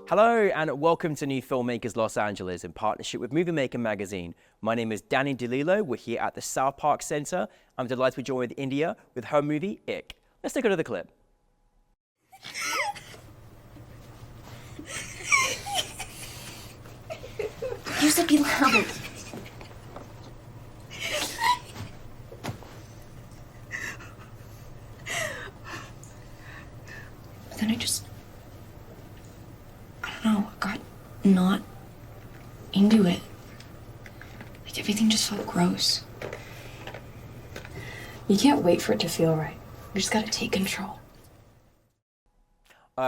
Hello and welcome to New Filmmakers Los Angeles in partnership with NewFilmmakers magazine. My name is Danny DeLillo. We're here at the South Park Center. I'm delighted to be joined with India with her movie, Ick. Let's take a look at the clip. You said be loud. But then I don't know, I got not into it. Like everything just felt gross. You can't wait for it to feel right. You just gotta take control.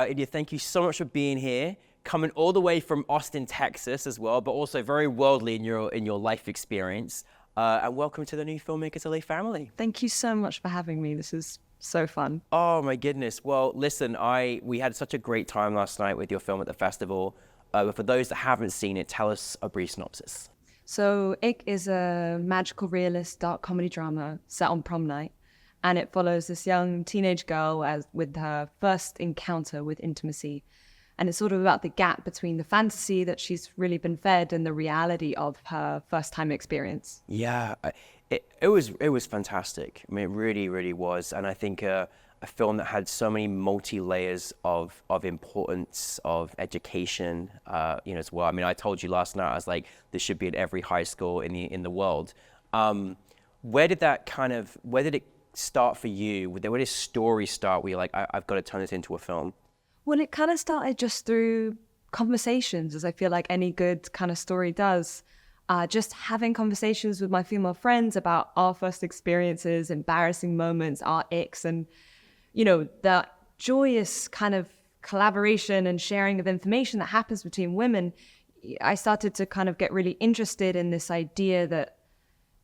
India, thank you so much for being here. Coming all the way from Austin, Texas as well, but also very worldly in your life experience. And welcome to the New Filmmakers LA family. Thank you so much for having me. This is so fun. Oh my goodness. Well, listen, we had such a great time last night with your film at the festival. But for those that haven't seen it, tell us a brief synopsis. So Ick is a magical realist dark comedy drama set on prom night. And it follows this young teenage girl with her first encounter with intimacy. And it's sort of about the gap between the fantasy that she's really been fed and the reality of her first time experience. Yeah, it was fantastic. I mean, it really, really was. And I think a film that had so many multi-layers of importance, of education, as well. I mean, I told you last night, I was like, this should be at every high school in the world. Where did it start for you? Where did story start where you're like, I've got to turn this into a film? Well, it kind of started just through conversations, as I feel like any good kind of story does. Just having conversations with my female friends about our first experiences, embarrassing moments, our icks, and, that joyous kind of collaboration and sharing of information that happens between women. I started to kind of get really interested in this idea that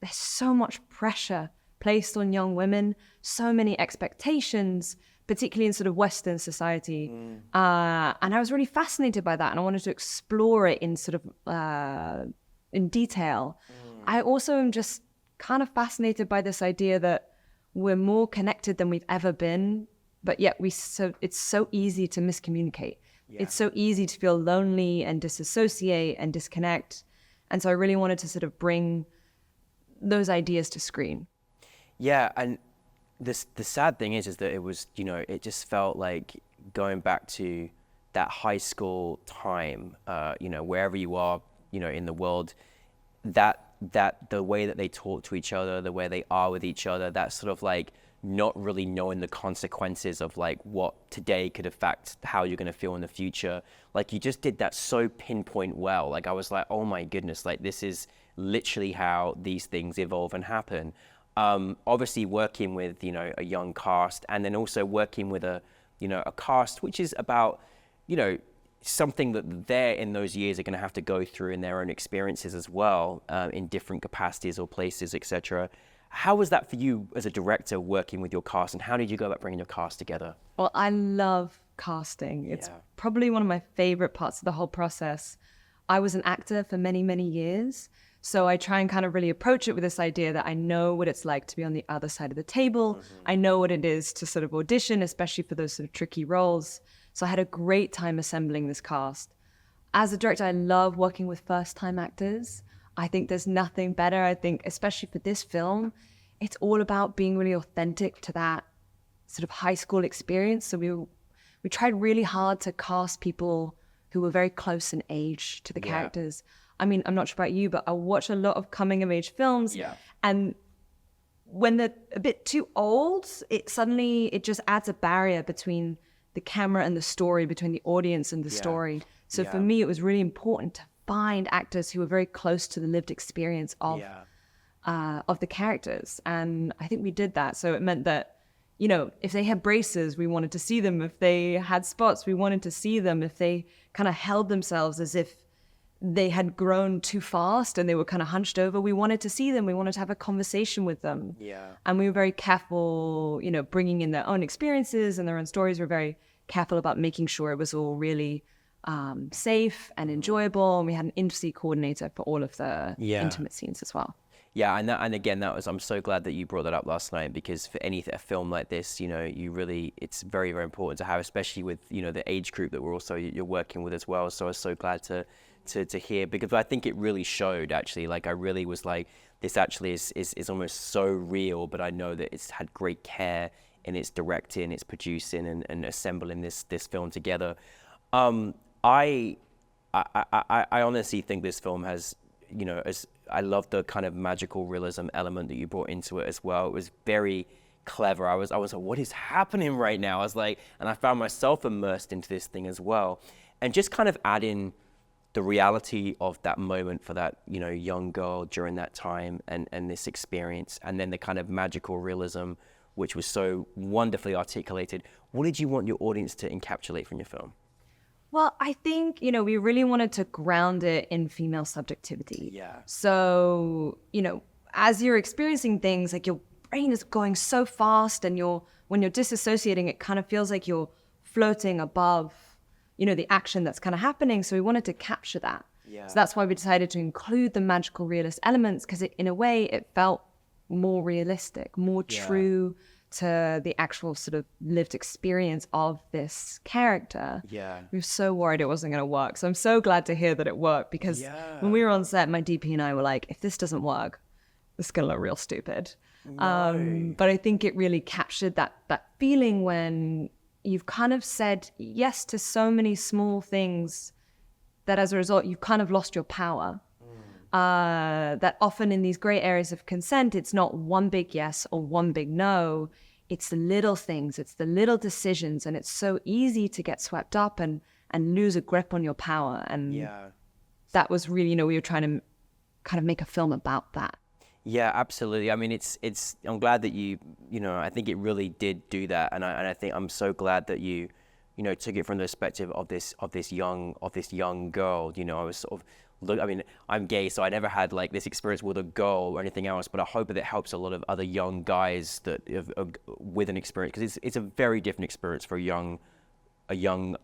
there's so much pressure placed on young women, so many expectations, particularly in sort of Western society. And I was really fascinated by that, and I wanted to explore it in sort of in detail. I also am just kind of fascinated by this idea that we're more connected than we've ever been, but yet it's so easy to miscommunicate. Yeah. It's so easy to feel lonely and disassociate and disconnect. And so I really wanted to sort of bring those ideas to screen. Yeah, and the sad thing is that it was, it just felt like going back to that high school time, wherever you are, in the world, that the way that they talk to each other, the way they are with each other, that sort of like not really knowing the consequences of like what today could affect how you're going to feel in the future. Like you just did that so pinpoint well. Like I was like, oh my goodness, like this is literally how these things evolve and happen. Obviously working with, a young cast, and then also working with a cast which is about, something that they're in those years are going to have to go through in their own experiences as well, in different capacities or places, etc. How was that for you as a director working with your cast, and how did you go about bringing your cast together? Well, I love casting. It's probably one of my favorite parts of the whole process. I was an actor for many, many years. So I try and kind of really approach it with this idea that I know what it's like to be on the other side of the table. I know what it is to sort of audition, especially for those sort of tricky roles. So I had a great time assembling this cast. As a director, I love working with first-time actors. I think there's nothing better. I think, especially for this film, it's all about being really authentic to that sort of high school experience. So we tried really hard to cast people who were very close in age to the characters. I mean, I'm not sure about you, but I watch a lot of coming-of-age films, and when they're a bit too old, it just adds a barrier between the camera and the story, between the audience and the story. So for me, it was really important to find actors who were very close to the lived experience of the characters, and I think we did that. So it meant that, if they had braces, we wanted to see them. If they had spots, we wanted to see them. If they kind of held themselves as if they had grown too fast and they were kind of hunched over, we wanted to see them. We wanted to have a conversation with them. And we were very careful, bringing in their own experiences and their own stories. We're very careful about making sure it was all really safe and enjoyable. And we had an intimacy coordinator for all of the intimate scenes as well. Yeah, and again, I'm so glad that you brought that up last night, because for a film like this, it's very, very important to have, especially with, the age group that you're working with as well. So I was so glad to hear, because I think it really showed, actually. Like, I really was like, this actually is almost so real, but I know that it's had great care in its directing, its producing, and assembling this film together. I honestly think this film has, as I love the kind of magical realism element that you brought into it as well. It was very clever. I was like, what is happening right now? I was like, and I found myself immersed into this thing as well. And just kind of adding the reality of that moment for that, young girl during that time, and this experience, and then the kind of magical realism, which was so wonderfully articulated. What did you want your audience to encapsulate from your film? Well, I think, we really wanted to ground it in female subjectivity. Yeah. So, as you're experiencing things, like, your brain is going so fast, and when you're disassociating, it kind of feels like you're floating above, the action that's kind of happening. So we wanted to capture that. Yeah. So that's why we decided to include the magical realist elements, because in a way it felt more realistic, more true to the actual sort of lived experience of this character. Yeah. We were so worried it wasn't going to work. So I'm so glad to hear that it worked, because when we were on set, my DP and I were like, if this doesn't work, this is going to look real stupid. No. But I think it really captured that feeling when you've kind of said yes to so many small things that as a result, you've kind of lost your power. That often in these gray areas of consent, it's not one big yes or one big no. It's the little things, it's the little decisions, and it's so easy to get swept up and lose a grip on your power. And that was really, we were trying to kind of make a film about that. Yeah, absolutely. I mean, I'm glad that I think it really did do that, and I think I'm so glad that you took it from the perspective of this young girl. I was sort of I'm gay, so I never had like this experience with a girl or anything else, but I hope that it helps a lot of other young guys that with an experience, because it's a very different experience for a young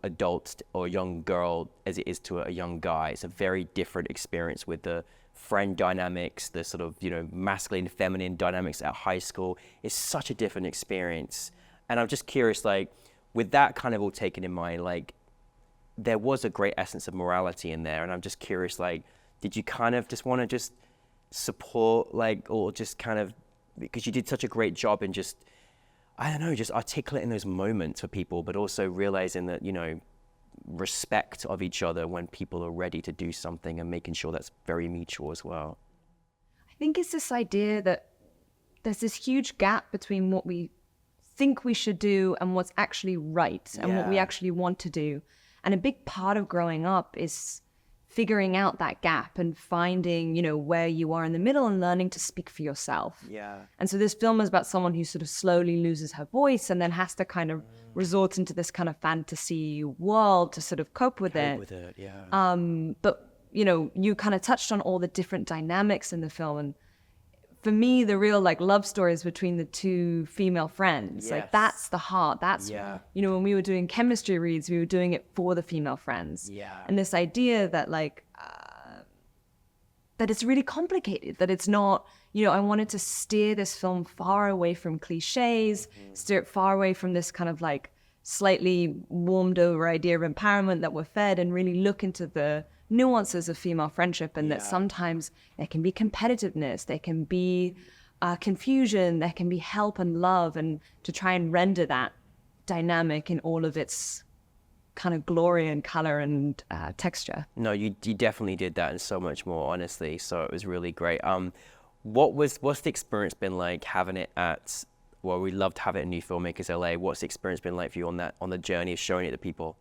adult or a young girl as it is to a young guy. It's a very different experience with the friend dynamics, the sort of masculine, feminine dynamics at high school. It's such a different experience, and I'm just curious, like, with that kind of all taken in mind, like, there was a great essence of morality in there, and I'm just curious, like, did you kind of just want to just support, like, or just kind of, because you did such a great job in just, I don't know, just articulating those moments for people, but also realizing that, respect of each other when people are ready to do something, and making sure that's very mutual as well. I think it's this idea that there's this huge gap between what we think we should do and what's actually right, and what we actually want to do. And a big part of growing up is figuring out that gap and finding, where you are in the middle, and learning to speak for yourself. Yeah. And so this film is about someone who sort of slowly loses her voice and then has to kind of resort into this kind of fantasy world to sort of cope with it. But, you kind of touched on all the different dynamics in the film. And for me, the real love stories between the two female friends, that's the heart. That's, when we were doing chemistry reads, we were doing it for the female friends. Yeah. And this idea that that it's really complicated, that it's not, I wanted to steer this film far away from cliches, steer it far away from this kind of slightly warmed over idea of empowerment that we're fed, and really look into the nuances of female friendship, and that sometimes there can be competitiveness, there can be confusion, there can be help and love, and to try and render that dynamic in all of its kind of glory and color and texture. No, you definitely did that and so much more, honestly. So it was really great. What's the experience been like having it at? Well, we love to have it in New Filmmakers LA. What's the experience been like for you on the journey of showing it to people?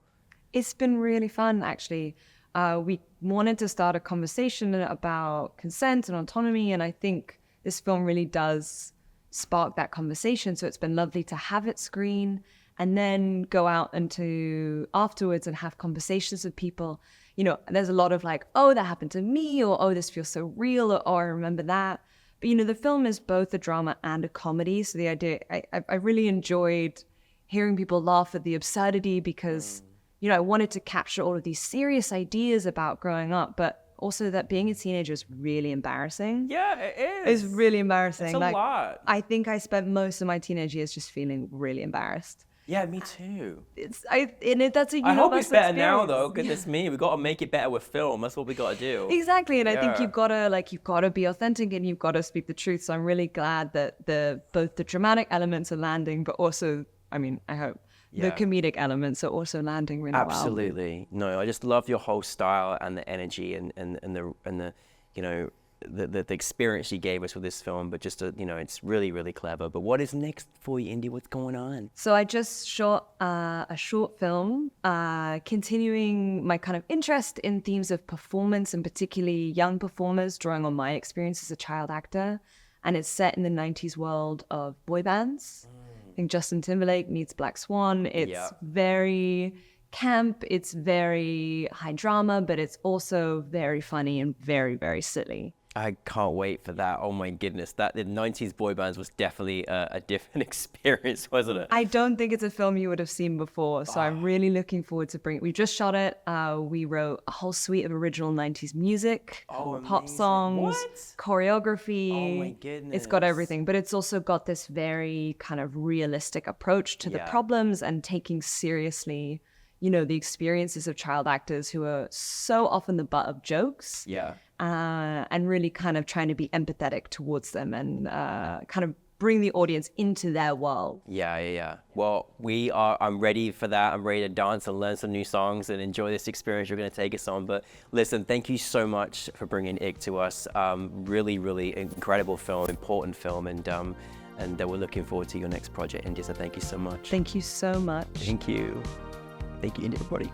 It's been really fun, actually. We wanted to start a conversation about consent and autonomy, and I think this film really does spark that conversation. So it's been lovely to have it screen and then go out into afterwards and have conversations with people. There's a lot of oh, that happened to me, or oh, this feels so real, or oh, I remember that. But the film is both a drama and a comedy. So the idea, I really enjoyed hearing people laugh at the absurdity, because I wanted to capture all of these serious ideas about growing up, but also that being a teenager is really embarrassing. Yeah, it is. It's really embarrassing. It's a lot. I think I spent most of my teenage years just feeling really embarrassed. Yeah, me too. That's a universal I hope it's better now, experience. though. Goodness me, we got to make it better with film. That's what we got to do. Exactly, and I think Yeah. you've got to be authentic and you've got to speak the truth. So I'm really glad that both the dramatic elements are landing, but also, I mean, I hope the Yeah. comedic elements are also landing really well. Absolutely. No, I just love your whole style and the energy and the you know the experience you gave us with this film. But just it's really, really clever. But what is next for you, Indy? What's going on? So I just shot a short film, continuing my kind of interest in themes of performance and particularly young performers, drawing on my experience as a child actor. And it's set in the 90s world of boy bands. I think Justin Timberlake meets Black Swan. It's very camp, it's very high drama, but it's also very funny and very, very silly. I can't wait for that. Oh my goodness, the 90s boy bands was definitely a different experience, wasn't it? I don't think it's a film you would have seen before, so I'm really looking forward to bringing. We just shot it. We wrote a whole suite of original 90s music, pop amazing. songs, What? choreography. Oh my goodness. It's got everything, but it's also got this very kind of realistic approach to the problems and taking seriously, the experiences of child actors who are so often the butt of jokes. Yeah. And really kind of trying to be empathetic towards them and kind of bring the audience into their world. Yeah. Well, I'm ready for that. I'm ready to dance and learn some new songs and enjoy this experience you're going to take us on. But listen, thank you so much for bringing Ick to us. Really, really incredible film, important film. And we're looking forward to your next project, Indy. So thank you so much. Thank you so much. Thank you. Thank you, Indy, everybody.